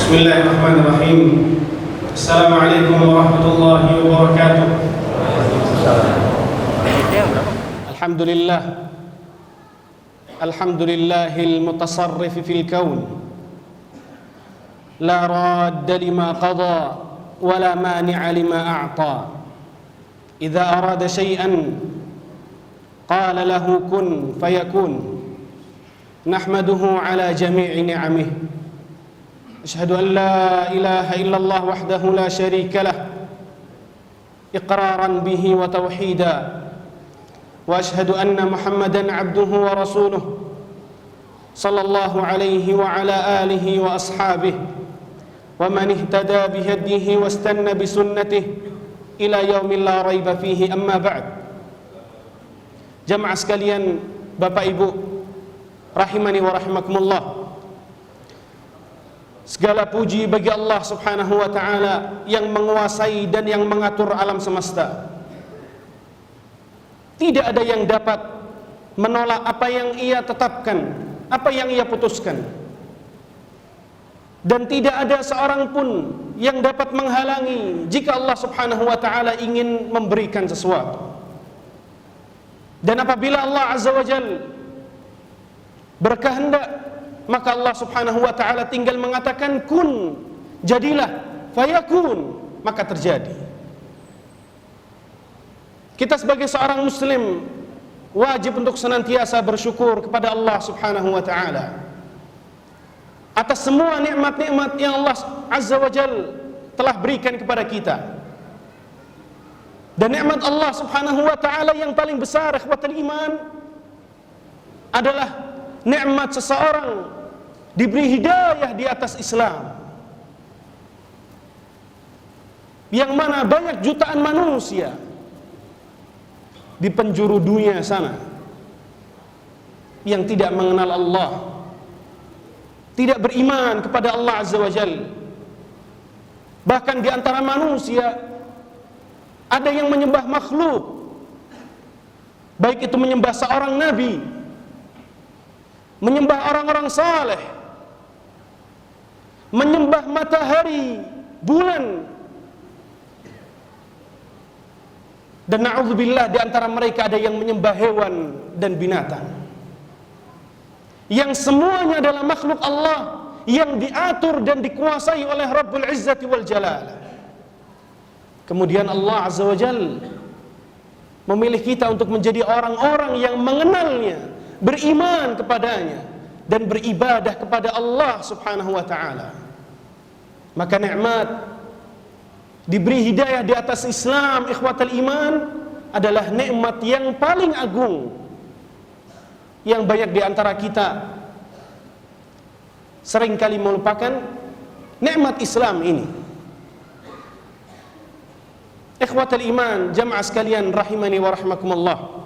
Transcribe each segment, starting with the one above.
Bismillahirrahmanirrahim. Assalamualaikum warahmatullahi wabarakatuh. Alhamdulillah. Alhamdulillahil mutasarrif fil kaun. La radda lima qada wa la mani'a lima a'ta. Idza arada syai'an qala lahu kun fayakun. Nahmaduhu ala jami'i ni'amihi. أشهد أن لا إله إلا الله وحده لا شريك له إقرارا به وتوحيدا وأشهد أن محمدا عبده ورسوله صلى الله عليه وعلى آله وأصحابه ومن اهتدى بهديه واستنى بسنته إلى يوم لا ريب فيه. أما بعد. Jamaah sekalian, Bapak Ibu rahimani wa rahimakumullah, segala puji bagi Allah subhanahu wa ta'ala yang menguasai dan yang mengatur alam semesta. Tidak ada yang dapat menolak apa yang ia tetapkan, apa yang ia putuskan. Dan tidak ada seorang pun yang dapat menghalangi jika Allah subhanahu wa ta'ala ingin memberikan sesuatu. Dan apabila Allah azza wa jalla berkehendak, maka Allah subhanahu wa ta'ala tinggal mengatakan kun, jadilah, fayakun, maka terjadi. Kita sebagai seorang muslim wajib untuk senantiasa bersyukur kepada Allah subhanahu wa ta'ala atas semua nikmat-nikmat yang Allah azza wa jal telah berikan kepada kita. Dan nikmat Allah subhanahu wa ta'ala yang paling besar, ikhwatal iman, adalah nikmat seseorang diberi hidayah di atas Islam, yang mana banyak jutaan manusia di penjuru dunia sana yang tidak mengenal Allah, tidak beriman kepada Allah azza wa jalla. Bahkan di antara manusia ada yang menyembah makhluk, baik itu menyembah seorang nabi, menyembah orang-orang saleh, menyembah matahari, bulan, dan na'udzubillah di antara mereka ada yang menyembah hewan dan binatang, yang semuanya adalah makhluk Allah yang diatur dan dikuasai oleh Rabbul Izzati wal Jalal. Kemudian Allah azza wa jalla memilih kita untuk menjadi orang-orang yang mengenalnya, beriman kepadanya, dan beribadah kepada Allah subhanahu wa ta'ala. Maka nikmat diberi hidayah di atas Islam, ikhwatal iman, adalah nikmat yang paling agung, yang banyak di antara kita seringkali melupakan nikmat Islam ini. Ikhwatal iman, jamaah sekalian rahimani wa rahimakumullah,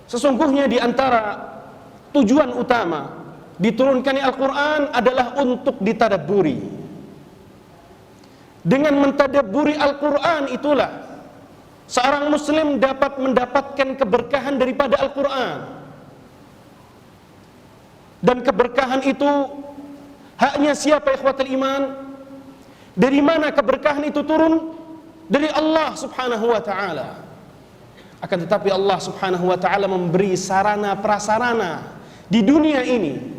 sesungguhnya di antara tujuan utama diturunkannya Al-Quran adalah untuk ditadabburi. Dengan mentadabburi Al-Quran itulah seorang muslim dapat mendapatkan keberkahan daripada Al-Quran. Dan keberkahan itu haknya siapa, ikhwatul iman? Dari mana keberkahan itu turun? Dari Allah subhanahu wa ta'ala. Akan tetapi Allah subhanahu wa ta'ala memberi sarana prasarana di dunia ini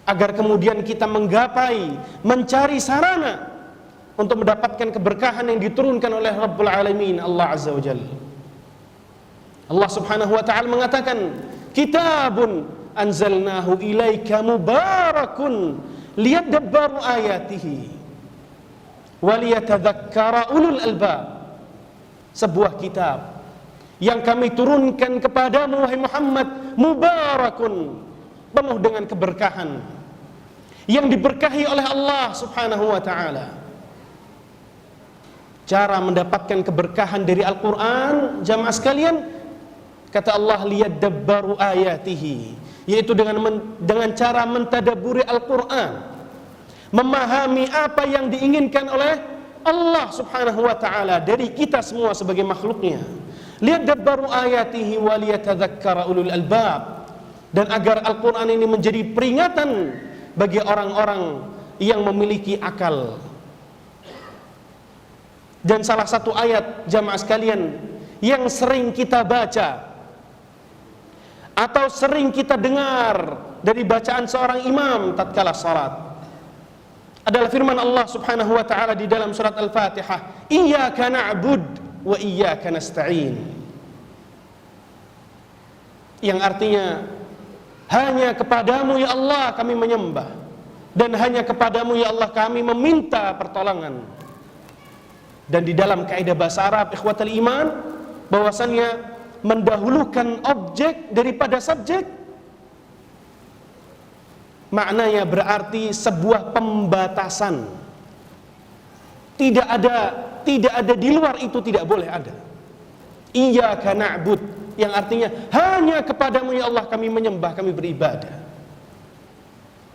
agar kemudian kita menggapai, mencari sarana untuk mendapatkan keberkahan yang diturunkan oleh Rabbul Alamin, Allah azza wa jalla. Allah subhanahu wa ta'ala mengatakan, kitabun anzalnahu ilaika mubarakun liyadabbaru ayatihi waliyatadzakkara ulul albab. Sebuah kitab yang kami turunkan kepadamu wahai Muhammad, mubarakun, penuh dengan keberkahan, yang diberkahi oleh Allah subhanahu wa ta'ala. Cara mendapatkan keberkahan dari Al-Quran, jamaah sekalian, kata Allah, liyadabbaru ayatihi, yaitu dengan cara mentadaburi Al-Quran, memahami apa yang diinginkan oleh Allah subhanahu wa ta'ala dari kita semua sebagai makhluknya. Liyadabbaru ayatihi wa liyatadzakkara ulul albab, dan agar Al-Quran ini menjadi peringatan bagi orang-orang yang memiliki akal. Dan salah satu ayat jamaah sekalian yang sering kita baca atau sering kita dengar dari bacaan seorang imam tatkala salat adalah firman Allah Subhanahu wa taala di dalam surat Al-Fatihah, "Iyyaka na'bud wa iyyaka nasta'in." Yang artinya hanya kepadamu ya Allah kami menyembah, dan hanya kepadamu ya Allah kami meminta pertolongan. Dan di dalam kaidah bahasa Arab ikhwatal iman, bahwasannya mendahulukan objek daripada subjek maknanya berarti sebuah pembatasan. Tidak ada di luar itu, tidak boleh ada. Iyyaka na'bud, yang artinya hanya kepadamu ya Allah kami menyembah, kami beribadah.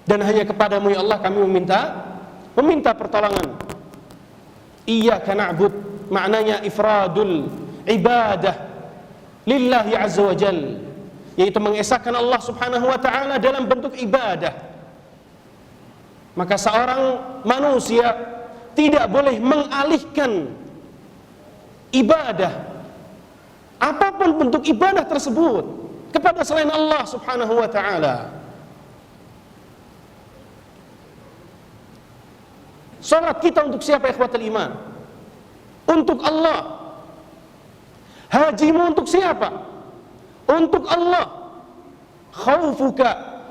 Dan hanya kepadamu ya Allah kami meminta pertolongan. Iyyaka na'bud maknanya ifradul ibadah lillahi azza wa jal, yaitu mengesahkan Allah Subhanahu wa ta'ala dalam bentuk ibadah. Maka seorang manusia tidak boleh mengalihkan ibadah, apapun bentuk ibadah tersebut, kepada selain Allah Subhanahu wa ta'ala. Salat kita untuk siapa ikhwatul iman? Untuk Allah. Hajimu untuk siapa? Untuk Allah. Khaufuka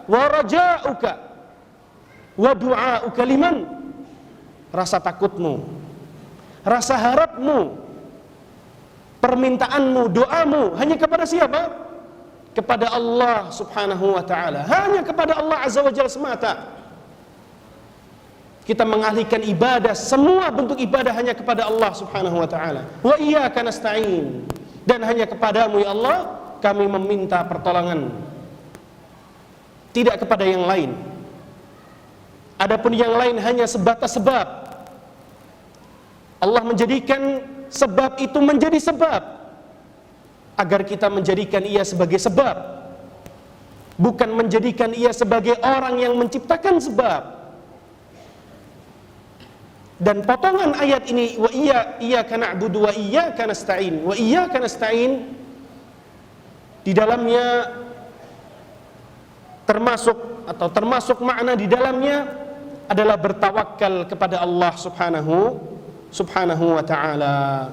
wa raja'uka wa du'a'uka liman? Rasa takutmu, rasa harapmu, permintaanmu, doamu hanya kepada siapa? Kepada Allah Subhanahu wa ta'ala. Hanya kepada Allah Azza wa Jalla semata. Kita mengalihkan ibadah, semua bentuk ibadah hanya kepada Allah Subhanahu wa ta'ala. Wa iyyaka nasta'in, dan hanya kepadamu ya Allah kami meminta pertolongan, tidak kepada yang lain. Adapun yang lain hanya sebatas sebab. Allah menjadikan sebab itu menjadi sebab agar kita menjadikan ia sebagai sebab, bukan menjadikan ia sebagai orang yang menciptakan sebab. Dan potongan ayat ini, wa iyyaka na'budu wa iyyaka nasta'in, wa iyyaka nasta'in, di dalamnya termasuk makna di dalamnya adalah bertawakal kepada Allah Subhanahu wa ta'ala.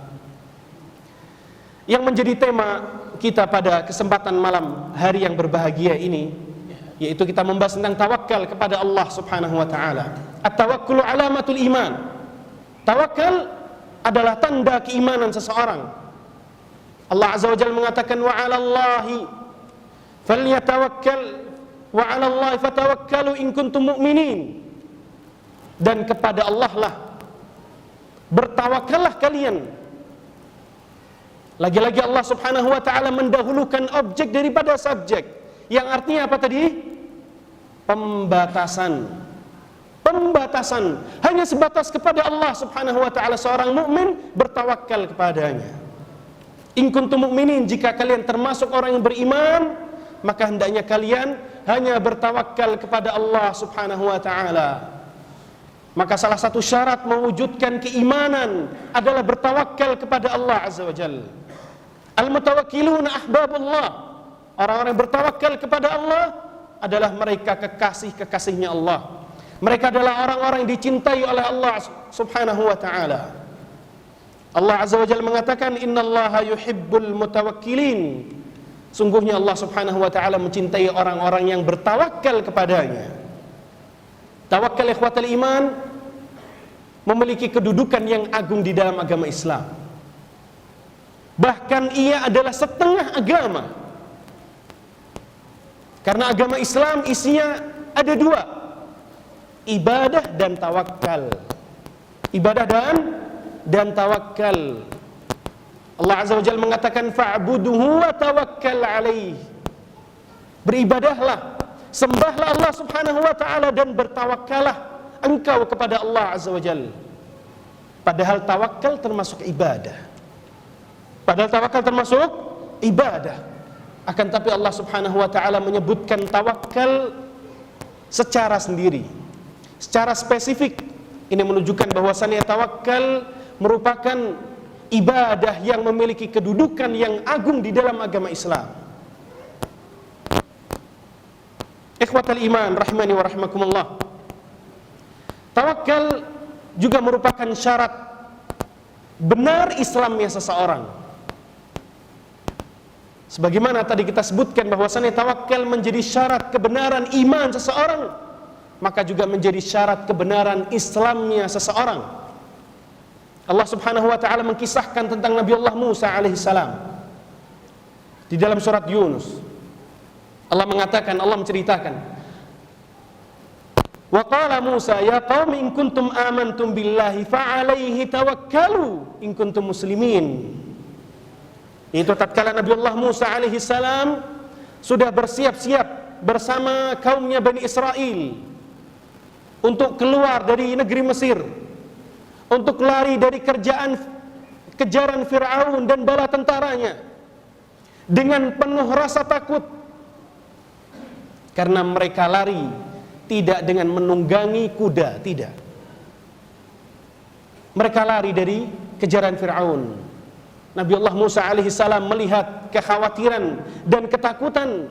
Yang menjadi tema kita pada kesempatan malam hari yang berbahagia ini, yaitu kita membahas tentang tawakal kepada Allah Subhanahu wa ta'ala. At-tawakkulu alamatul iman. Tawakal adalah tanda keimanan seseorang. Allah Azza wa Jalla mengatakan, wa 'alallahi falyatawakkal wa 'alallahi fatawakkalu in kuntum mu'minin. Dan kepada Allah lah bertawakallah kalian. Lagi-lagi Allah Subhanahu wa ta'ala mendahulukan objek daripada subjek, yang artinya apa tadi? Pembatasan. Hanya sebatas kepada Allah Subhanahu wa ta'ala seorang mukmin bertawakal kepadanya. In kuntum mu'minin, jika kalian termasuk orang yang beriman, maka hendaknya kalian hanya bertawakal kepada Allah Subhanahu wa ta'ala. Maka salah satu syarat mewujudkan keimanan adalah bertawakal kepada Allah Azza wa Jalla. Al-mutawakkiluna ahbabullah. Orang-orang yang bertawakal kepada Allah adalah mereka kekasih-kekasihnya Allah. Mereka adalah orang-orang yang dicintai oleh Allah Subhanahu wa ta'ala. Allah Azza wa Jalla mengatakan, innallaha yuhibbul mutawakkilin. Sungguhnya Allah Subhanahu wa ta'ala mencintai orang-orang yang bertawakal kepadanya. Tawakal ikhwatal iman memiliki kedudukan yang agung di dalam agama Islam. Bahkan ia adalah setengah agama. Karena agama Islam isinya ada dua, ibadah dan tawakal. Ibadah dan tawakal. Allah Azza wa Jalla mengatakan, fa'buduhu wa tawakkal alaih. Beribadahlah, sembahlah Allah Subhanahu wa ta'ala, dan bertawakallah engkau kepada Allah Azza wa Jalla. Padahal tawakal termasuk ibadah. Akan tapi Allah Subhanahu wa taala menyebutkan tawakal secara sendiri, secara spesifik. Ini menunjukkan bahwasannya tawakal merupakan ibadah yang memiliki kedudukan yang agung di dalam agama Islam. Ikhwatal iman rahimani wa rahimakumullah. Tawakal juga merupakan syarat benar Islamnya seseorang. Sebagaimana tadi kita sebutkan bahwasannya tawakal menjadi syarat kebenaran iman seseorang, maka juga menjadi syarat kebenaran Islamnya seseorang. Allah Subhanahu wa taala mengkisahkan tentang Nabi Allah Musa alaihissalam di dalam surat Yunus. Allah mengatakan, Allah menceritakan, wa qala Musa ya qaumi in kuntum amantum billahi fa alaihi tawakkalu in kuntum muslimin. Itu tatkala Nabi Allah Musa alaihissalam sudah bersiap-siap bersama kaumnya Bani Israel untuk keluar dari negeri Mesir, untuk lari dari kejaran Fir'aun dan bala tentaranya dengan penuh rasa takut, karena mereka lari tidak dengan menunggangi kuda, tidak. Mereka lari dari kejaran Fir'aun. Nabi Allah Musa alaihissalam melihat kekhawatiran dan ketakutan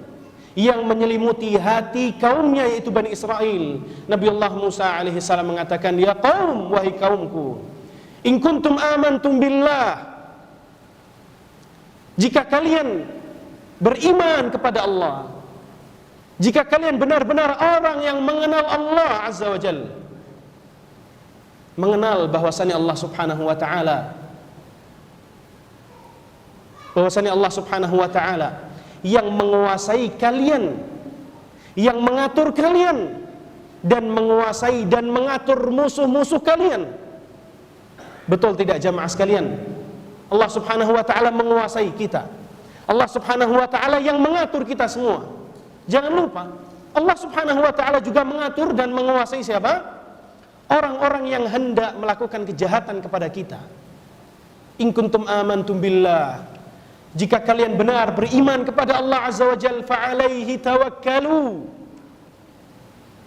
yang menyelimuti hati kaumnya, yaitu Bani Israel. Nabi Allah Musa alaihissalam mengatakan, ya qaum, wahai kaumku, in kuntum amantum billah, jika kalian beriman kepada Allah, jika kalian benar-benar orang yang mengenal Allah Azza wa Jalla, mengenal bahwasannya Allah Subhanahu wa taala, bahwasannya Allah Subhanahu wa taala yang menguasai kalian, yang mengatur kalian, dan menguasai dan mengatur musuh-musuh kalian. Betul tidak jamaah sekalian? Allah Subhanahu wa taala menguasai kita. Allah Subhanahu wa taala yang mengatur kita semua. Jangan lupa, Allah Subhanahu wa taala juga mengatur dan menguasai siapa? Orang-orang yang hendak melakukan kejahatan kepada kita. In kuntum amantum billah, jika kalian benar beriman kepada Allah Azza wa Jalla, fa alaihi tawakkalu,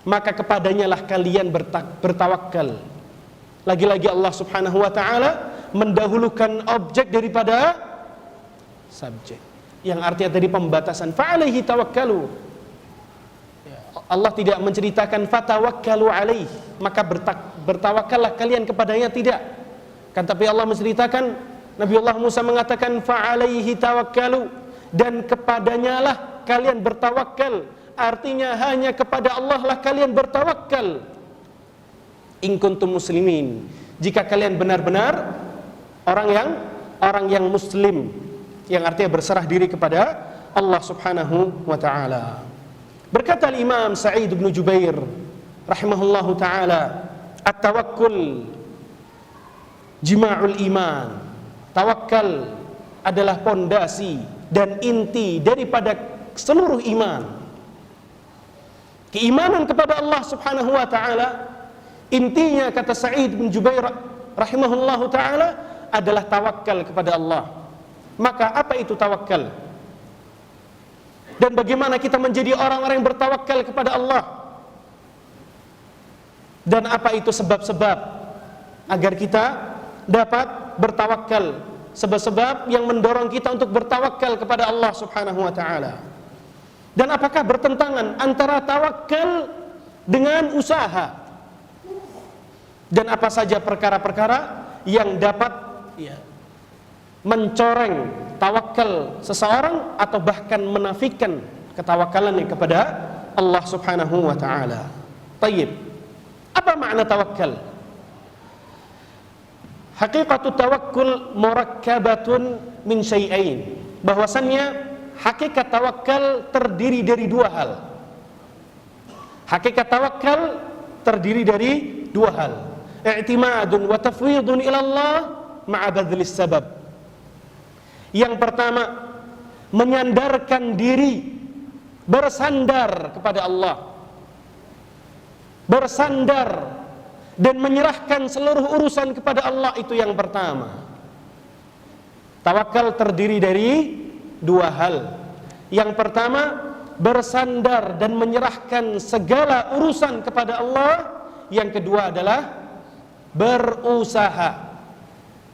maka kepadanya lah kalian bertawakal. Lagi-lagi Allah Subhanahu wa taala mendahulukan objek daripada subjek, yang artinya tadi pembatasan, fa alaihi tawakkalu. Allah tidak menceritakan fatawakkalu alaih, maka bertawakallah kalian kepadanya, tidak. Kan tapi Allah menceritakan, Nabi Allah Musa mengatakan fa'alaihi tawakkalu, dan kepadanya lah kalian bertawakal. Artinya hanya kepada Allah lah kalian bertawakal. In kuntum muslimin, jika kalian benar-benar orang yang muslim, yang artinya berserah diri kepada Allah Subhanahu wa taala. Berkata Imam Sa'id bin Jubair rahimahullahu taala, at-tawakkul jima'ul iman. Tawakal adalah pondasi dan inti daripada seluruh iman. Keimanan kepada Allah Subhanahu wa taala, intinya kata Sa'id bin Jubair rahimahullahu taala adalah tawakal kepada Allah. Maka apa itu tawakal? Dan bagaimana kita menjadi orang-orang yang bertawakal kepada Allah? Dan apa itu sebab-sebab agar kita dapat bertawakal, sebab-sebab yang mendorong kita untuk bertawakal kepada Allah Subhanahu wa taala. Dan apakah bertentangan antara tawakal dengan usaha? Dan apa saja perkara-perkara yang dapat mencoreng tawakal seseorang atau bahkan menafikan ketawakalannya kepada Allah Subhanahu wa taala. Tayyib. Apa makna tawakal? Hakikatu tawakkul murakkabatun min syai'ain. Bahwasannya hakikat tawakal terdiri dari dua hal. Hakikat tawakal terdiri dari dua hal. I'timadun wa tafwidun ila Allah ma'a badlis sabab. Yang pertama, menyandarkan diri, bersandar kepada Allah. Bersandar dan menyerahkan seluruh urusan kepada Allah, itu yang pertama. Tawakal terdiri dari dua hal. Yang pertama, bersandar dan menyerahkan segala urusan kepada Allah. Yang kedua adalah berusaha.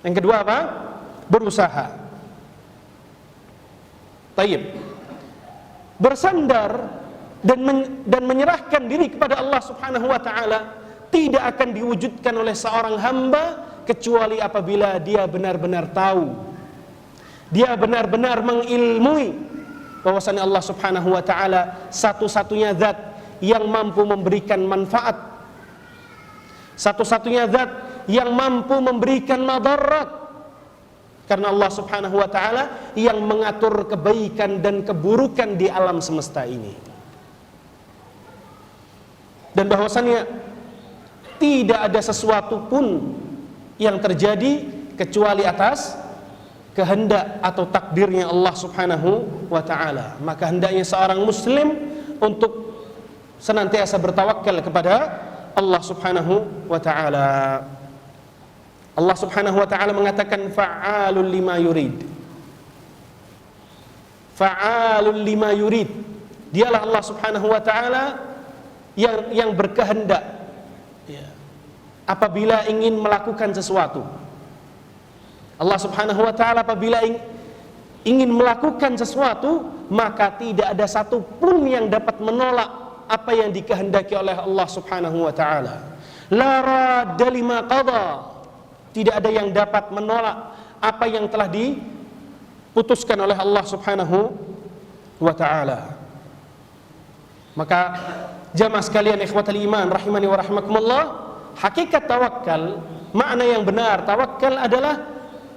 Yang kedua apa? Berusaha. Tayyib. Bersandar dan menyerahkan diri kepada Allah Subhanahu wa taala tidak akan diwujudkan oleh seorang hamba kecuali apabila dia benar-benar tahu, dia benar-benar mengilmui bahwasanya Allah Subhanahu wa taala satu-satunya zat yang mampu memberikan manfaat, satu-satunya zat yang mampu memberikan madarat, karena Allah Subhanahu wa taala yang mengatur kebaikan dan keburukan di alam semesta ini. Dan bahwasanya tidak ada sesuatu pun yang terjadi kecuali atas kehendak atau takdirnya Allah Subhanahu wa taala. Maka hendaknya seorang muslim untuk senantiasa bertawakal kepada Allah Subhanahu wa taala. Allah Subhanahu wa taala mengatakan fa'alul lima yurid. Fa'alul lima yurid. Dialah Allah Subhanahu wa taala yang berkehendak apabila ingin melakukan sesuatu. Allah Subhanahu wa taala apabila ingin melakukan sesuatu, maka tidak ada satu pun yang dapat menolak apa yang dikehendaki oleh Allah Subhanahu wa taala. La radda lima qada. Tidak ada yang dapat menolak apa yang telah diputuskan oleh Allah Subhanahu wa taala. Maka jamaah sekalian ikhwatal iman rahimani wa rahimakumullah, hakikat tawakal, makna yang benar tawakal adalah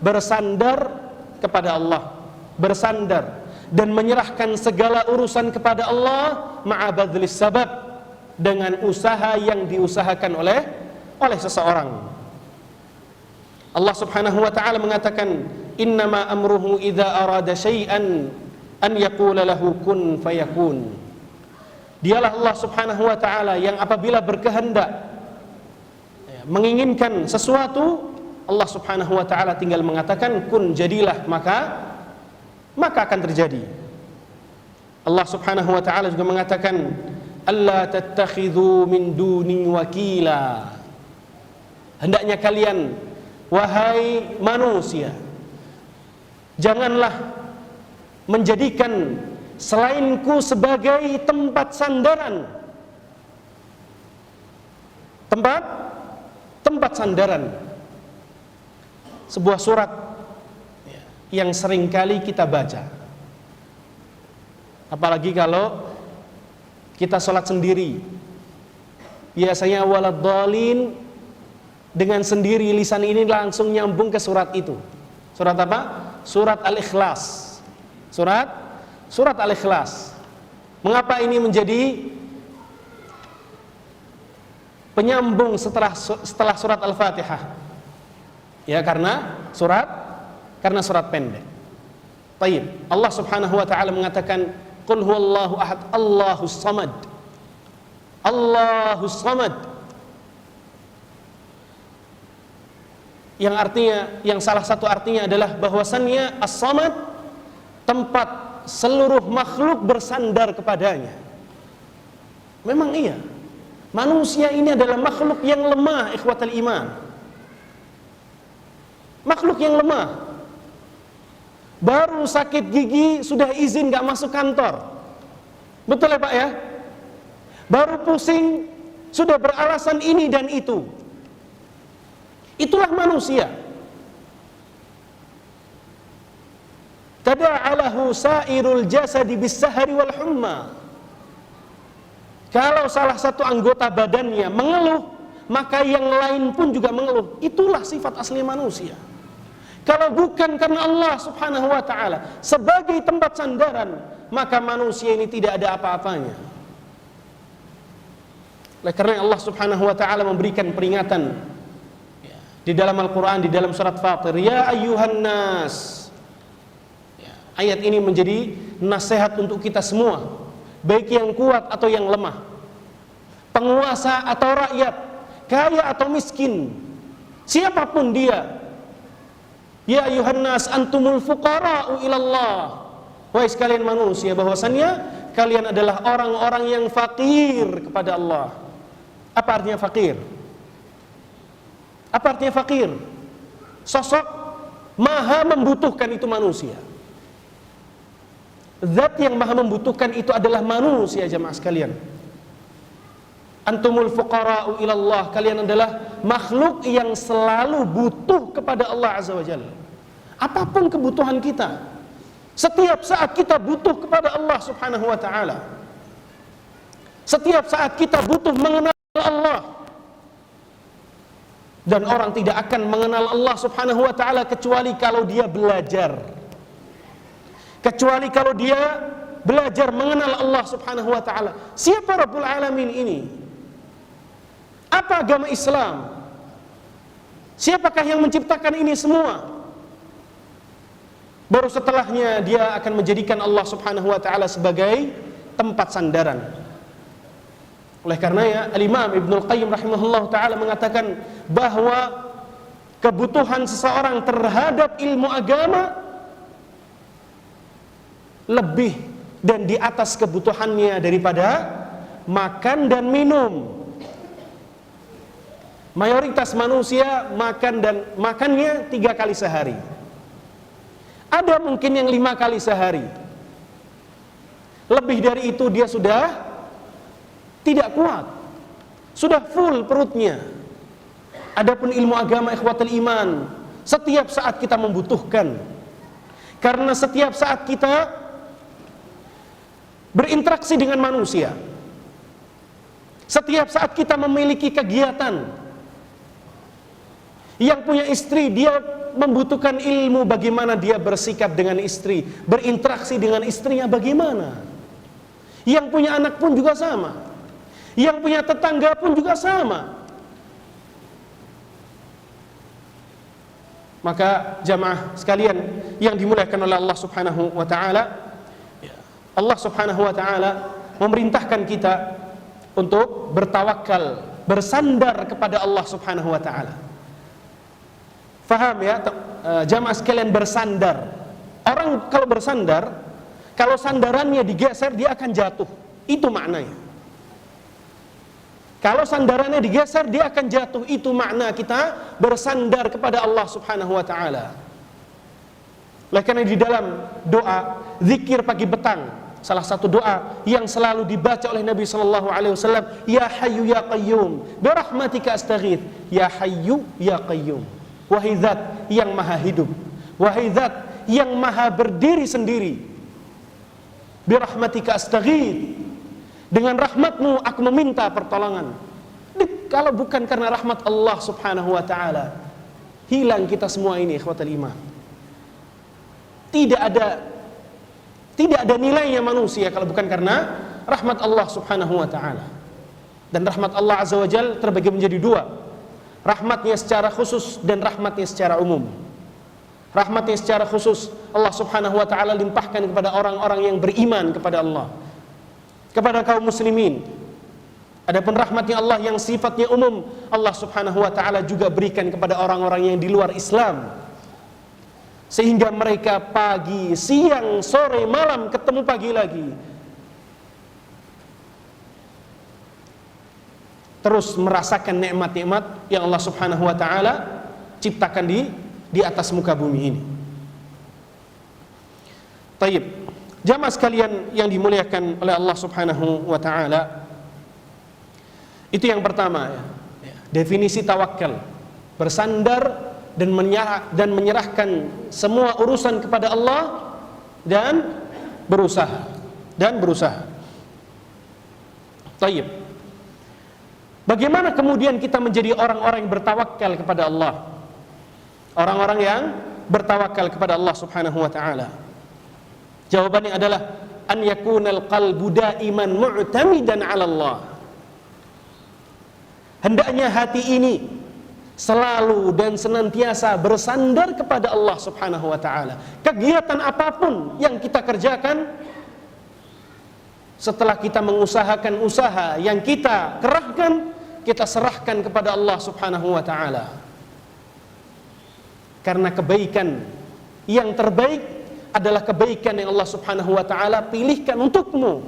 bersandar kepada Allah, bersandar dan menyerahkan segala urusan kepada Allah ma'abadlis sabab, dengan usaha yang diusahakan oleh seseorang. Allah Subhanahu wa taala mengatakan innama amruhu idza arada syai'an an yaqula lahu kun fayakun. Dialah Allah Subhanahu wa taala yang apabila berkehendak menginginkan sesuatu, Allah Subhanahu wa taala tinggal mengatakan kun, jadilah, maka akan terjadi. Allah Subhanahu wa taala juga mengatakan alla tattakhidhu min duni wakila. Hendaknya kalian wahai manusia, janganlah menjadikan selainku sebagai tempat sandaran. Tempat sandaran. Sebuah surat yang seringkali kita baca. Apalagi kalau kita sholat sendiri. Biasanya waladhdallin, dengan sendiri lisan ini langsung nyambung ke surat itu. Surat apa? Surat Al-Ikhlas. Surat Al-Ikhlas. Mengapa ini menjadi penyambung setelah surat Al-Fatihah? Ya karena surat pendek. Baik. Allah Subhanahu wa taala mengatakan qul huwallahu ahad Allahus samad. Allahus samad. Yang salah satu artinya adalah bahwasannya as-samad, tempat seluruh makhluk bersandar kepadanya. Memang iya, manusia ini adalah makhluk yang lemah, ikhwatal iman. Makhluk yang lemah. Baru sakit gigi sudah izin gak masuk kantor. Betul ya Pak ya? Baru pusing sudah beralasan ini dan itu. Itulah manusia. Tada'alahu sa'irul jasadi bis-sahari wal humma. Kalau salah satu anggota badannya mengeluh, maka yang lain pun juga mengeluh. Itulah sifat asli manusia. Kalau bukan karena Allah Subhanahu wa taala sebagai tempat sandaran, maka manusia ini tidak ada apa-apanya. Oleh karena Allah Subhanahu wa taala memberikan peringatan di dalam Al-Quran, di dalam surat Fatir, ya ayyuhan nas. Ayat ini menjadi nasihat untuk kita semua, baik yang kuat atau yang lemah, penguasa atau rakyat, kaya atau miskin, siapapun dia. Ya ayyuhan nas antumul fuqara'u ilallah. wahai sekalian manusia, bahwasannya kalian adalah orang-orang yang fakir kepada Allah. Apa artinya fakir? Apa artinya fakir? Sosok maha membutuhkan itu manusia. Zat yang maha membutuhkan itu adalah manusia, jamaah sekalian. Antumul fuqara'u ilallah, kalian adalah makhluk yang selalu butuh kepada Allah Azza wa Jalla. Apapun kebutuhan kita, setiap saat kita butuh kepada Allah Subhanahu wa ta'ala. Setiap saat kita butuh mengenal Allah. Dan orang tidak akan mengenal Allah Subhanahu wa ta'ala kecuali kalau dia belajar. Kecuali kalau dia belajar mengenal Allah Subhanahu wa ta'ala. Siapa Rabbul Alamin ini? Apa agama Islam? Siapakah yang menciptakan ini semua? Baru setelahnya dia akan menjadikan Allah Subhanahu wa ta'ala sebagai tempat sandaran. Oleh karenanya Al-Imam Ibnul Qayyim rahimahullah ta'ala mengatakan bahwa kebutuhan seseorang terhadap ilmu agama lebih dan di atas kebutuhannya daripada makan dan minum. Mayoritas manusia makannya 3 kali sehari. Ada mungkin yang 5 kali sehari. Lebih dari itu dia sudah tidak kuat, sudah full perutnya. Adapun ilmu agama, ikhwatul iman, setiap saat kita membutuhkan. Karena setiap saat kita berinteraksi dengan manusia, setiap saat kita memiliki kegiatan. Yang punya istri, dia membutuhkan ilmu bagaimana dia bersikap dengan istri, berinteraksi dengan istrinya bagaimana. Yang punya anak pun juga sama. Yang punya tetangga pun juga sama. Maka jamaah sekalian yang dimuliakan oleh Allah Subhanahu wa ta'ala, Allah Subhanahu wa ta'ala memerintahkan kita untuk bertawakal, bersandar kepada Allah Subhanahu wa ta'ala. Faham ya jamaah sekalian, bersandar. Orang kalau bersandar, kalau sandarannya digeser dia akan jatuh. Itu maknanya. Kalau sandarannya digeser dia akan jatuh. Itu makna kita bersandar kepada Allah Subhanahu wa ta'ala. Oleh karena di dalam doa zikir pagi petang, salah satu doa yang selalu dibaca oleh Nabi sallallahu alaihi wasallam, ya hayyu ya qayyum bi rahmatika astaghits, ya hayyu ya qayyum. Wahai zat yang maha hidup, wahai zat yang maha berdiri sendiri, bi rahmatika astaghits, dengan rahmatmu aku meminta pertolongan. Kalau bukan karena rahmat Allah Subhanahu wa ta'ala, hilang kita semua ini, ikhwatal iman. Tidak ada nilainya manusia kalau bukan karena rahmat Allah Subhanahu wa ta'ala. Dan rahmat Allah Azza wa Jalla terbagi menjadi 2. Rahmatnya secara khusus dan rahmatnya secara umum. Rahmatnya secara khusus Allah Subhanahu wa ta'ala limpahkan kepada orang-orang yang beriman kepada Allah, kepada kaum muslimin. Adapun rahmatnya Allah yang sifatnya umum, Allah Subhanahu wa ta'ala juga berikan kepada orang-orang yang di luar Islam, sehingga mereka pagi, siang, sore, malam ketemu pagi lagi, terus merasakan nikmat-nikmat yang Allah Subhanahu wa ta'ala ciptakan di atas muka bumi ini. Taib, jamaah sekalian yang dimuliakan oleh Allah Subhanahu wa ta'ala, itu yang pertama ya. Definisi tawakal, bersandar dan menyerahkan semua urusan kepada Allah dan berusaha. Taib. Bagaimana kemudian kita menjadi orang-orang yang bertawakal kepada Allah? Orang-orang yang bertawakal kepada Allah Subhanahu wa ta'ala. Jawabannya adalah an yakunal qalbu daiman mu'tamidan 'ala Allah. Hendaknya hati ini selalu dan senantiasa bersandar kepada Allah Subhanahu wa ta'ala. Kegiatan apapun yang kita kerjakan, setelah kita mengusahakan usaha yang kita kerahkan, kita serahkan kepada Allah Subhanahu wa ta'ala. Karena kebaikan yang terbaik adalah kebaikan yang Allah Subhanahu wa ta'ala pilihkan untukmu,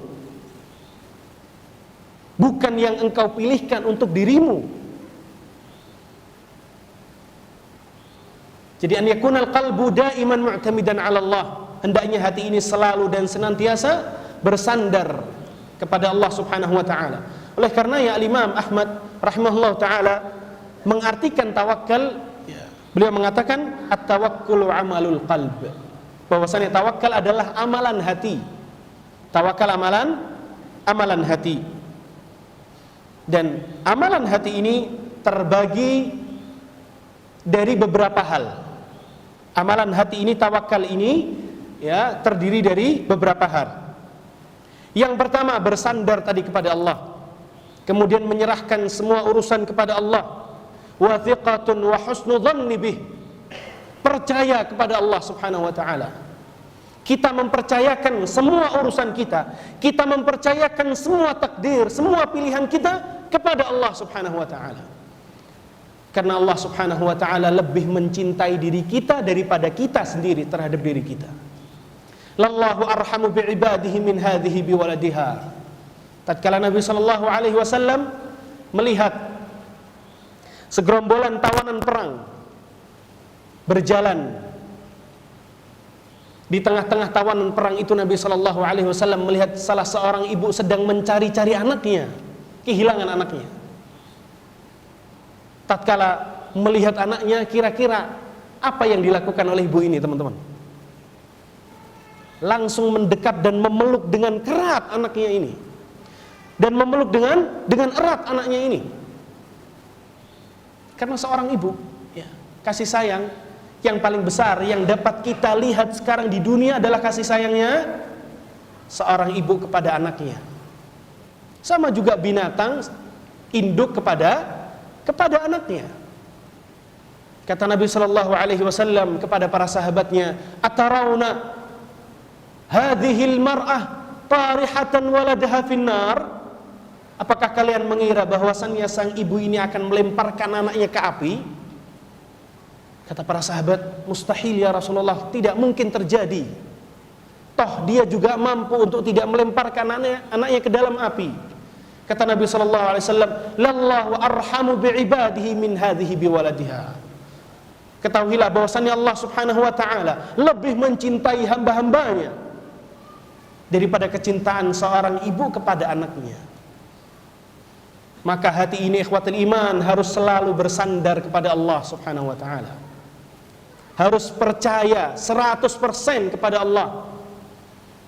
bukan yang engkau pilihkan untuk dirimu. Jadi an yakunal qalbu daiman mu'tamidan 'ala Allah, hendaknya hati ini selalu dan senantiasa bersandar kepada Allah Subhanahu wa ta'ala. Oleh karena ya Imam Ahmad rahimahullah ta'ala mengartikan tawakal, beliau mengatakan at-tawakkulu amalul qalb, bahwasanya tawakal adalah amalan hati. Tawakal amalan hati. Dan amalan hati ini terbagi dari beberapa hal. Amalan hati ini, tawakal ini ya terdiri dari beberapa hal. Yang pertama, bersandar tadi kepada Allah, kemudian menyerahkan semua urusan kepada Allah. Wa thiqatun wa husnu dhanni bih, percaya kepada Allah Subhanahu wa ta'ala. Kita mempercayakan semua urusan kita, kita mempercayakan semua takdir, semua pilihan kita kepada Allah Subhanahu wa ta'ala. Karena Allah Subhanahu wa ta'ala lebih mencintai diri kita daripada kita sendiri terhadap diri kita. Lallahu arhamu bi'ibadihi min hadhihi biwaladiha. Tatkala Nabi sallallahu alaihi wasallam melihat segerombolan tawanan perang berjalan di tengah-tengah tawanan perang itu, Nabi sallallahu alaihi wasallam melihat salah seorang ibu sedang mencari-cari anaknya, kehilangan anaknya. Tatkala melihat anaknya, kira-kira apa yang dilakukan oleh ibu ini, teman-teman? Langsung mendekat dan memeluk dengan erat anaknya ini, dan memeluk dengan erat anaknya ini. Karena seorang ibu, ya, kasih sayang yang paling besar yang dapat kita lihat sekarang di dunia adalah kasih sayangnya seorang ibu kepada anaknya. Sama juga binatang induk kepada anaknya. Kata Nabi sallallahu alaihi wasallam kepada para sahabatnya, "Atarawna hadhil mar'ah tarihatan waladaha finnar?" Apakah kalian mengira bahwasannya sang ibu ini akan melemparkan anaknya ke api? Kata para sahabat, "Mustahil ya Rasulullah, tidak mungkin terjadi. Toh dia juga mampu untuk tidak melemparkan anaknya ke dalam api." Kata Nabi sallallahu alaihi wasallam, "Lallahu arhamu bi'ibadihi min hadhihi biwaladiha." Ketahuilah bahwasannya Allah Subhanahu wa ta'ala lebih mencintai hamba-hambanya daripada kecintaan seorang ibu kepada anaknya. Maka hati ini, ikhwatul iman, harus selalu bersandar kepada Allah Subhanahu wa ta'ala. Harus percaya 100% kepada Allah.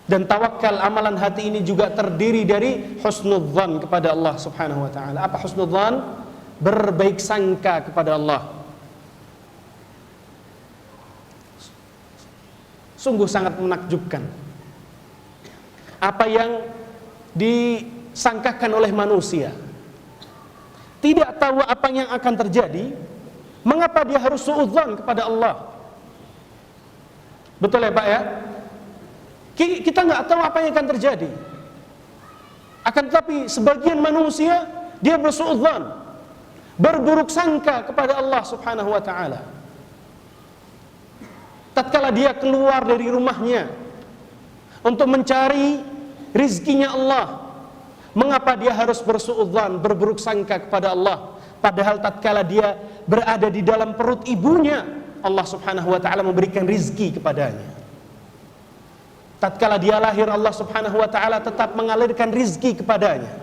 Dan tawakal, amalan hati ini juga terdiri dari husnudzan kepada Allah Subhanahu wa ta'ala. Apa husnudzan? Berbaik sangka kepada Allah. Sungguh sangat menakjubkan apa yang disangkakan oleh manusia. Tidak tahu apa yang akan terjadi, mengapa dia harus suudzon kepada Allah? Betul ya Pak ya? Kita nggak tahu apa yang akan terjadi. Akan tetapi sebagian manusia dia bersuudzon, berburuk sangka kepada Allah Subhanahu wa ta'ala. Tatkala dia keluar dari rumahnya untuk mencari rizkinya Allah, mengapa dia harus bersuudzon, berburuk sangka kepada Allah? Padahal tatkala dia berada di dalam perut ibunya, Allah Subhanahu wa ta'ala memberikan rizki kepadanya. Tatkala dia lahir, Allah Subhanahu wa ta'ala tetap mengalirkan rizki kepadanya.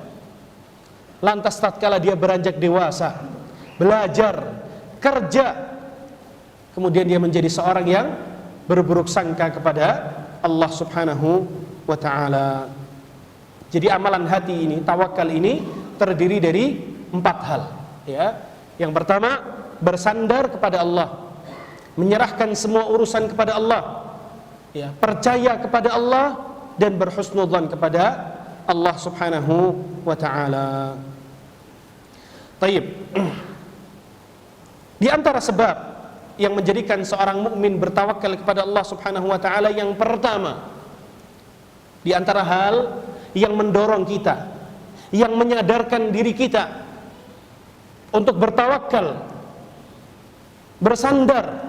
Lantas tatkala dia beranjak dewasa, belajar, kerja, kemudian dia menjadi seorang yang berburuk sangka kepada Allah Subhanahu wa ta'ala. Jadi amalan hati ini, tawakal ini terdiri dari 4 hal, ya. Yang pertama, bersandar kepada Allah, menyerahkan semua urusan kepada Allah, ya, percaya kepada Allah dan berhusnudzan kepada Allah Subhanahu wa ta'ala. Taib. Di antara sebab yang menjadikan seorang mukmin bertawakal kepada Allah Subhanahu wa ta'ala, yang pertama, di antara hal yang mendorong kita, yang menyadarkan diri kita untuk bertawakal, bersandar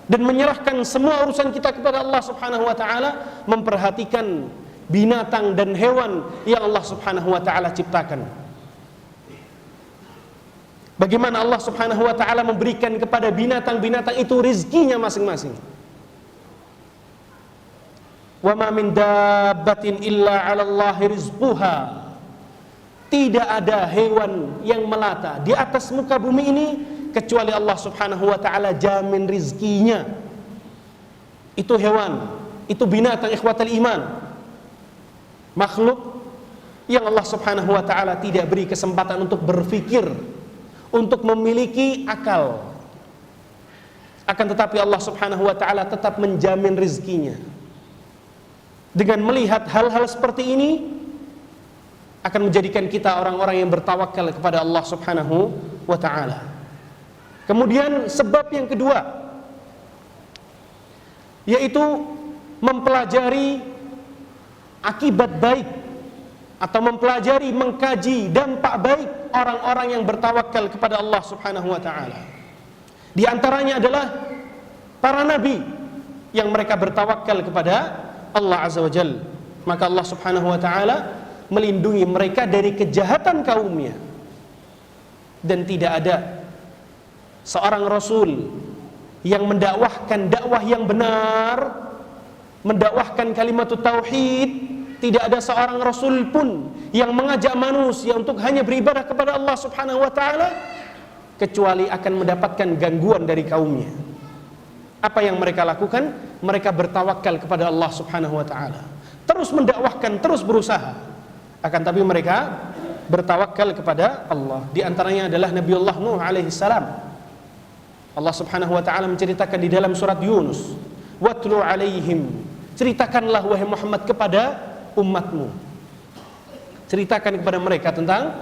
dan menyerahkan semua urusan kita kepada Allah Subhanahu wa taala, memperhatikan binatang dan hewan yang Allah Subhanahu wa taala ciptakan. Bagaimana Allah Subhanahu wa taala memberikan kepada binatang-binatang itu rizkinya masing-masing. Wa ma min dabbatin illa 'ala Allahi rizquha. Tidak ada hewan yang melata di atas muka bumi ini kecuali Allah Subhanahu wa taala jamin rizkinya. Itu hewan, itu binatang ikhwatal iman. Makhluk yang Allah Subhanahu wa taala tidak beri kesempatan untuk berpikir, untuk memiliki akal. Akan tetapi Allah Subhanahu wa taala tetap menjamin rizkinya. Dengan melihat hal-hal seperti ini akan menjadikan kita orang-orang yang bertawakal kepada Allah Subhanahu wa taala. Kemudian sebab yang kedua, yaitu mempelajari akibat baik atau mempelajari, mengkaji dampak baik orang-orang yang bertawakal kepada Allah Subhanahu wa taala. Di antaranya adalah para nabi yang mereka bertawakal kepada Allah Azza wa Jalla. Maka Allah Subhanahu wa taala melindungi mereka dari kejahatan kaumnya. Dan tidak ada seorang rasul yang mendakwahkan dakwah yang benar, mendakwahkan kalimat tauhid, tidak ada seorang rasul pun yang mengajak manusia untuk hanya beribadah kepada Allah Subhanahu wa taala kecuali akan mendapatkan gangguan dari kaumnya. Apa yang mereka lakukan? Mereka bertawakal kepada Allah Subhanahu wa taala. Terus mendakwahkan, terus berusaha. Akan tapi mereka bertawakal kepada Allah. Di antaranya adalah Nabiullah Nuh alaihi salam. Allah Subhanahu wa taala menceritakan di dalam surat Yunus, "Watlu alaihim." Ceritakanlah wahai Muhammad kepada umatmu. Ceritakan kepada mereka tentang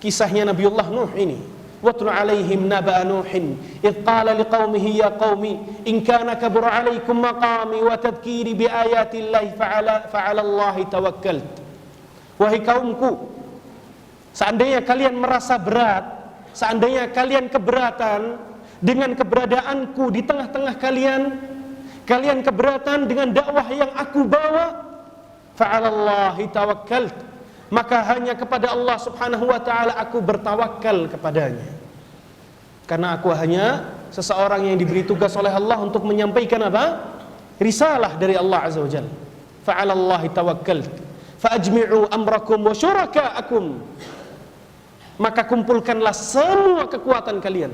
kisahnya Nabiullah Nuh ini. Watlu alaihim naba'a Nuhin idh qala liqaumihi ya qaumi in kana kabura alaikum maqami wa tadhkiri bi ayatillahi fa'ala Allahi tawakkalt. Wahai kaumku, seandainya kalian merasa berat, seandainya kalian keberatan dengan keberadaanku di tengah-tengah kalian, kalian keberatan dengan dakwah yang aku bawa, fa'alallahi tawakkalt, maka hanya kepada Allah Subhanahu wa taala aku bertawakal kepadanya. Karena aku hanya seseorang yang diberi tugas oleh Allah untuk menyampaikan apa? Risalah dari Allah Azza wa Jalla. Fa'alallahi tawakkalt, fa'ajmi'u amrakum wa syuraka'akum. Maka kumpulkanlah semua kekuatan kalian.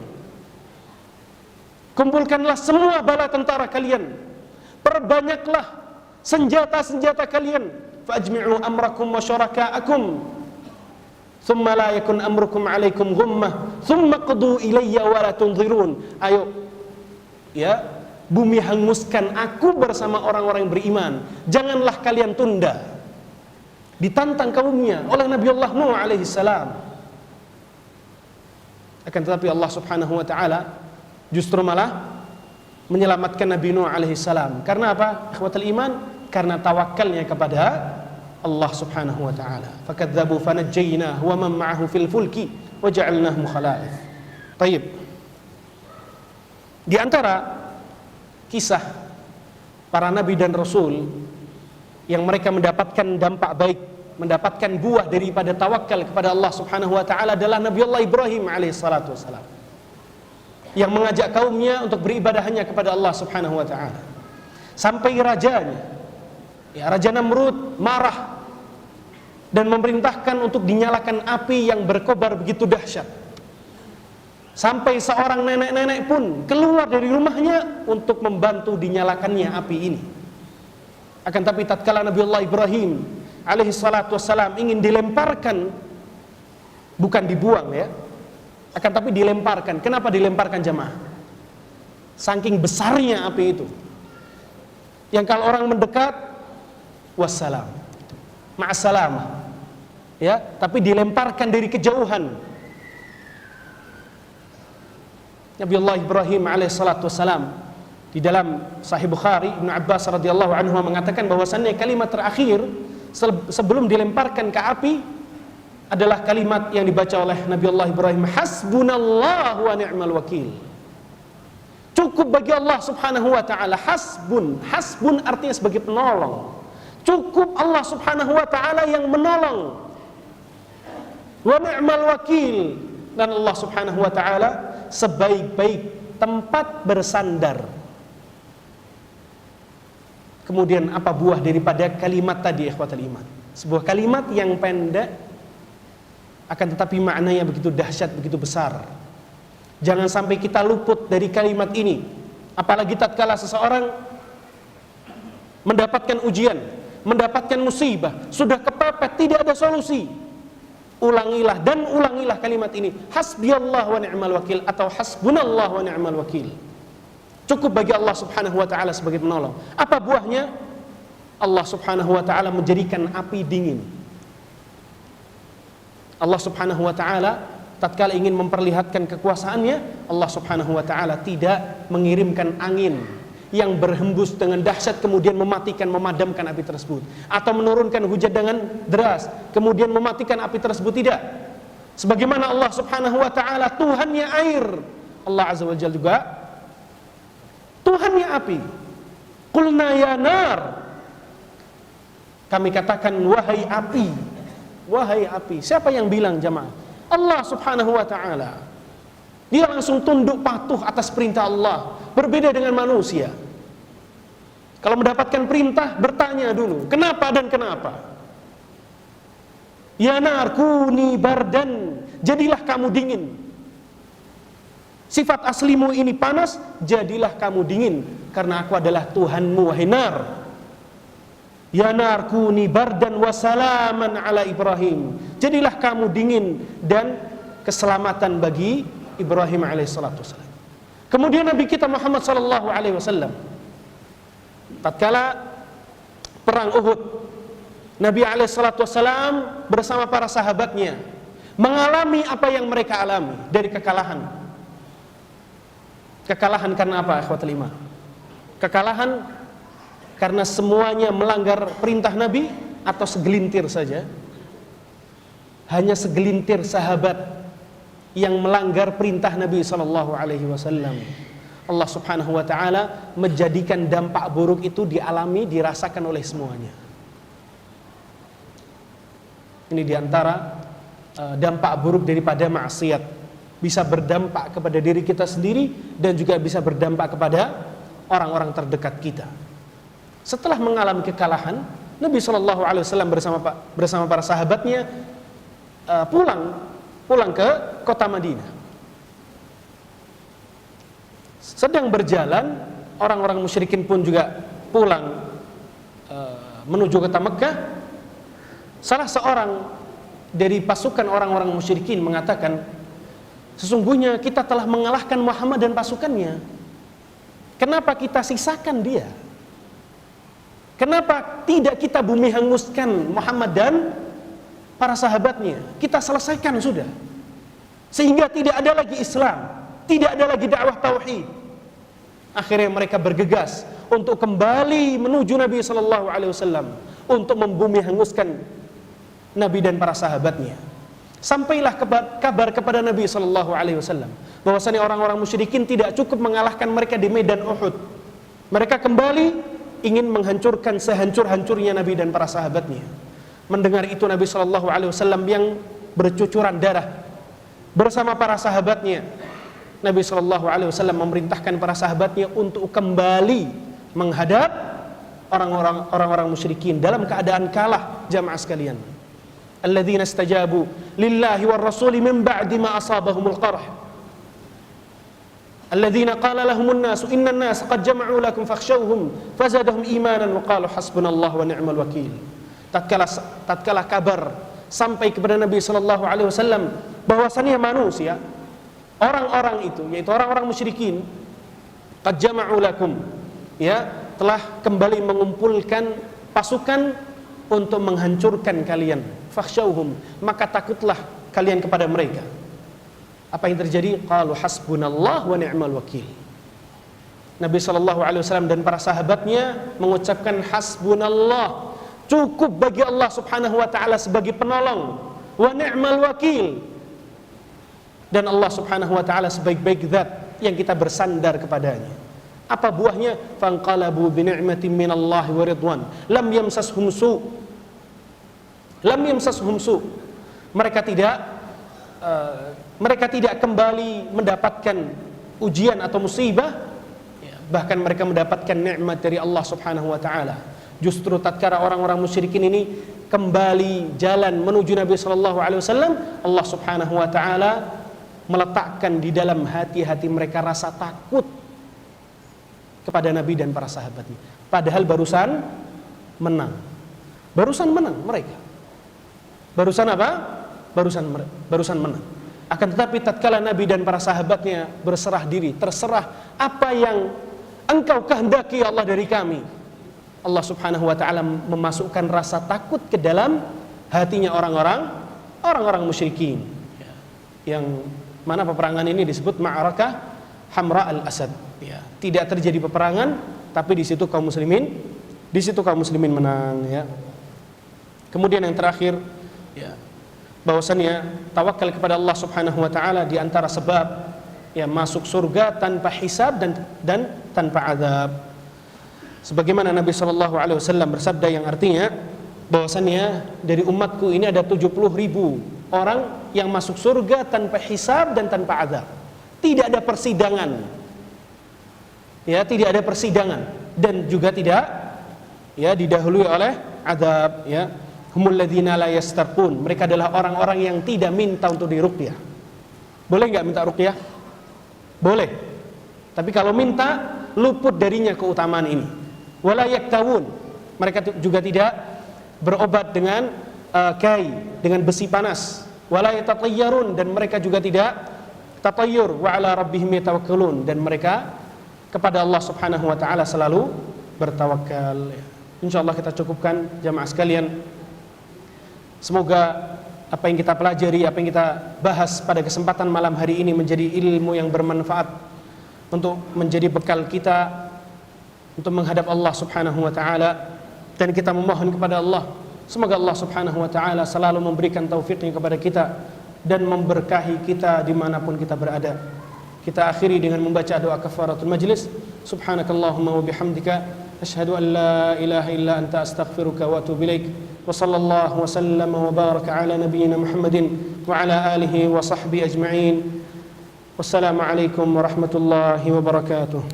Kumpulkanlah semua bala tentara kalian. Perbanyaklah senjata-senjata kalian. Fa'ajmi'u amrakum wa syuraka'akum. Thumma la yakun amrukum alaikum ghummah. Thumma qadu ilayya wa la tunzirun. Ayo, ya, bumi hanguskan aku bersama orang-orang yang beriman. Janganlah kalian tunda. Ditantang kaumnya oleh Nabiullah Nuh alaihi salam. Akan tetapi Allah Subhanahu wa taala justru malah menyelamatkan Nabi Nuh alaihi salam. Karena apa? Ikhwatul iman, karena tawakalnya kepada Allah Subhanahu wa taala. Fakadzabu fanajjaynahu wa man ma'ahu fil fulki wa ja'alnahum khalaif. Baik. Di antara kisah para nabi dan rasul yang mereka mendapatkan dampak baik, mendapatkan buah daripada tawakal kepada Allah Subhanahu wa taala adalah Nabiullah Ibrahim alaihi salatu wasalam, yang mengajak kaumnya untuk beribadah hanya kepada Allah Subhanahu wa taala. Sampai rajanya, Raja Namrud marah dan memerintahkan untuk dinyalakan api yang berkobar begitu dahsyat. Sampai seorang nenek-nenek pun keluar dari rumahnya untuk membantu dinyalakannya api ini. Akan tapi tatkala Nabiullah Ibrahim alaihi salatu wassalam ingin dilemparkan, bukan dibuang ya, akan tapi dilemparkan. Kenapa dilemparkan jemaah? Saking besarnya api itu, yang kalau orang mendekat, wassalam, ma'assalamah, ya, tapi dilemparkan dari kejauhan. Nabiullah Ibrahim alaihi salatu wassalam di dalam Sahih Bukhari, Ibnu Abbas radhiyallahu anhu mengatakan bahwasannya kalimat terakhir sebelum dilemparkan ke api adalah kalimat yang dibaca oleh Nabiullah Ibrahim, hasbunallahu wa ni'mal wakil. Cukup bagi Allah subhanahu wa ta'ala. Hasbun, hasbun artinya sebagai penolong. Cukup Allah subhanahu wa ta'ala yang menolong. Wa ni'mal wakil, dan Allah subhanahu wa ta'ala sebaik-baik tempat bersandar. Kemudian apa buah daripada kalimat tadi, ikhwatal iman? Sebuah kalimat yang pendek, akan tetapi maknanya begitu dahsyat, begitu besar. Jangan sampai kita luput dari kalimat ini. Apalagi tatkala seseorang mendapatkan ujian, mendapatkan musibah, sudah kepepet, tidak ada solusi. Ulangilah dan ulangilah kalimat ini. Hasbiyallah wa ni'mal wakil, atau hasbunallah wa ni'mal wakil. Cukup bagi Allah subhanahu wa ta'ala sebagai penolong. Apa buahnya? Allah subhanahu wa ta'ala menjadikan api dingin. Allah subhanahu wa ta'ala tatkala ingin memperlihatkan kekuasaannya, Allah subhanahu wa ta'ala tidak mengirimkan angin yang berhembus dengan dahsyat kemudian mematikan, memadamkan api tersebut, atau menurunkan hujan dengan deras kemudian mematikan api tersebut. Tidak. Sebagaimana Allah subhanahu wa ta'ala Tuhannya air, Allah azza wa jalla juga Tuhannya api. Qulna ya nar, kami katakan wahai api, wahai api. Siapa yang bilang jamaah? Allah subhanahu wa ta'ala. Dia langsung tunduk patuh atas perintah Allah. Berbeda dengan manusia. Kalau mendapatkan perintah, bertanya dulu, kenapa dan kenapa? Ya nar kuni bardan, jadilah kamu dingin. Sifat aslimu ini panas, jadilah kamu dingin, karena aku adalah Tuhanmu, wahai nar. Ya nar kuni bardan wa salaman ala Ibrahim, jadilah kamu dingin dan keselamatan bagi Ibrahim alaihissalatu wassalam. Kemudian Nabi kita Muhammad sallallahu alaihi wasallam tatkala perang Uhud, Nabi alaihissalatu wassalam bersama para sahabatnya mengalami apa yang mereka alami dari kekalahan. Kekalahan karena apa, ikhwatul iman? Kekalahan karena semuanya melanggar perintah Nabi, atau segelintir saja? Hanya segelintir sahabat yang melanggar perintah Nabi sallallahu alaihi wasallam. Allah subhanahu wa ta'ala menjadikan dampak buruk itu dialami, dirasakan oleh semuanya. Ini diantara dampak buruk daripada maksiat. Bisa berdampak kepada diri kita sendiri dan juga bisa berdampak kepada orang-orang terdekat kita. Setelah mengalami kekalahan, Nabi SAW bersama para sahabatnya pulang ke kota Madinah. Sedang berjalan, orang-orang musyrikin pun juga pulang menuju kota Mekah. Salah seorang dari pasukan orang-orang musyrikin mengatakan, sesungguhnya kita telah mengalahkan Muhammad dan pasukannya. Kenapa kita sisakan dia? Kenapa tidak kita bumi hanguskan Muhammad dan para sahabatnya? Kita selesaikan sudah. Sehingga tidak ada lagi Islam, tidak ada lagi dakwah tauhid. Akhirnya mereka bergegas untuk kembali menuju Nabi sallallahu alaihi wasallam untuk membumi hanguskan Nabi dan para sahabatnya. Sampailah kabar kepada Nabi sallallahu alaihi wasallam bahwasanya orang-orang musyrikin tidak cukup mengalahkan mereka di medan Uhud. Mereka kembali ingin menghancurkan sehancur-hancurnya Nabi dan para sahabatnya. Mendengar itu Nabi sallallahu alaihi wasallam yang bercucuran darah bersama para sahabatnya, Nabi sallallahu alaihi wasallam memerintahkan para sahabatnya untuk kembali menghadap orang-orang musyrikin dalam keadaan kalah. Jamaah sekalian, alladzina istajabu lillahi war rasuli min ba'di ma asabahumul qarh, alladzina qala lahumun nasu innan nas qad jama'u lakum fakhshawhum fazadahum imanan wa qalu hasbunallahu wa ni'mal wakil. Tatkala kabar sampai kepada Nabi sallallahu alaihi wasallam bahwasannya manusia, orang-orang itu yaitu orang-orang musyrikin, qad jama'u lakum, ya, telah kembali mengumpulkan pasukan untuk menghancurkan kalian. Fakhshawhum, maka takutlah kalian kepada mereka. Apa yang terjadi? Qalu hasbunallah wa ni'mal wakil. Nabi sallallahu alaihi wasallam dan para sahabatnya mengucapkan hasbunallah, cukup bagi Allah subhanahu wa ta'ala sebagai penolong, wa ni'mal wakil, dan Allah subhanahu wa ta'ala sebaik-baik zat yang kita bersandar kepadanya. Apa buahnya? Fanqalabu bi ni'matin minallahi wa ridwan lam yamsashum su. Lam yamsashum su. Mereka tidak kembali mendapatkan ujian atau musibah, bahkan mereka mendapatkan nikmat dari Allah Subhanahu wa taala. Justru tatkala orang-orang musyrikin ini kembali jalan menuju Nabi sallallahu alaihi wasallam, Allah Subhanahu wa taala meletakkan di dalam hati-hati mereka rasa takut kepada Nabi dan para sahabatnya. Padahal barusan menang. Barusan menang mereka. Barusan apa? Barusan menang. Akan tetapi tatkala Nabi dan para sahabatnya berserah diri, terserah apa yang engkau kehendaki Allah dari kami, Allah Subhanahu wa taala memasukkan rasa takut ke dalam hatinya orang-orang musyrikin. Yang mana peperangan ini disebut Ma'arakah Hamra al-Asad. Ya, tidak terjadi peperangan, tapi di situ kaum muslimin menang, ya. Kemudian yang terakhir, ya, bahwasannya tawakal kepada Allah Subhanahu wa taala di antara sebab ya masuk surga tanpa hisab dan tanpa azab. Sebagaimana Nabi sallallahu alaihi wasallam bersabda yang artinya bahwasannya dari umatku ini ada 70.000 orang yang masuk surga tanpa hisab dan tanpa azab. Tidak ada persidangan. Ya, tidak ada persidangan dan juga tidak ya didahului oleh azab, ya. Humul ladzina la yastarqun. Mereka adalah orang-orang yang tidak minta untuk diruqyah. Boleh enggak minta ruqyah? Boleh. Tapi kalau minta, luput darinya keutamaan ini. Wala yaktawun. Mereka juga tidak berobat dengan kai, dengan besi panas. Wala yatatayyarun, dan mereka juga tidak tatayyur. Wa ala rabbihim yatawakkalun, dan mereka kepada Allah Subhanahu wa taala selalu bertawakal. Insyaallah kita cukupkan jamaah sekalian. Semoga apa yang kita pelajari, apa yang kita bahas pada kesempatan malam hari ini menjadi ilmu yang bermanfaat untuk menjadi bekal kita untuk menghadap Allah Subhanahu wa taala, dan kita memohon kepada Allah semoga Allah Subhanahu wa taala selalu memberikan taufiknya kepada kita dan memberkahi kita dimanapun kita berada. Kita akhiri dengan membaca doa kafaratul majlis. Subhanakallahumma wa bihamdika asyhadu an la ilaha illa anta astaghfiruka wa atubu ilaik. Wa sallallahu wa sallama wa baraka ala nabiyyina Muhammadin wa ala alihi wa sahbihi ajma'in. Wassalamu alaikum warahmatullahi wabarakatuh.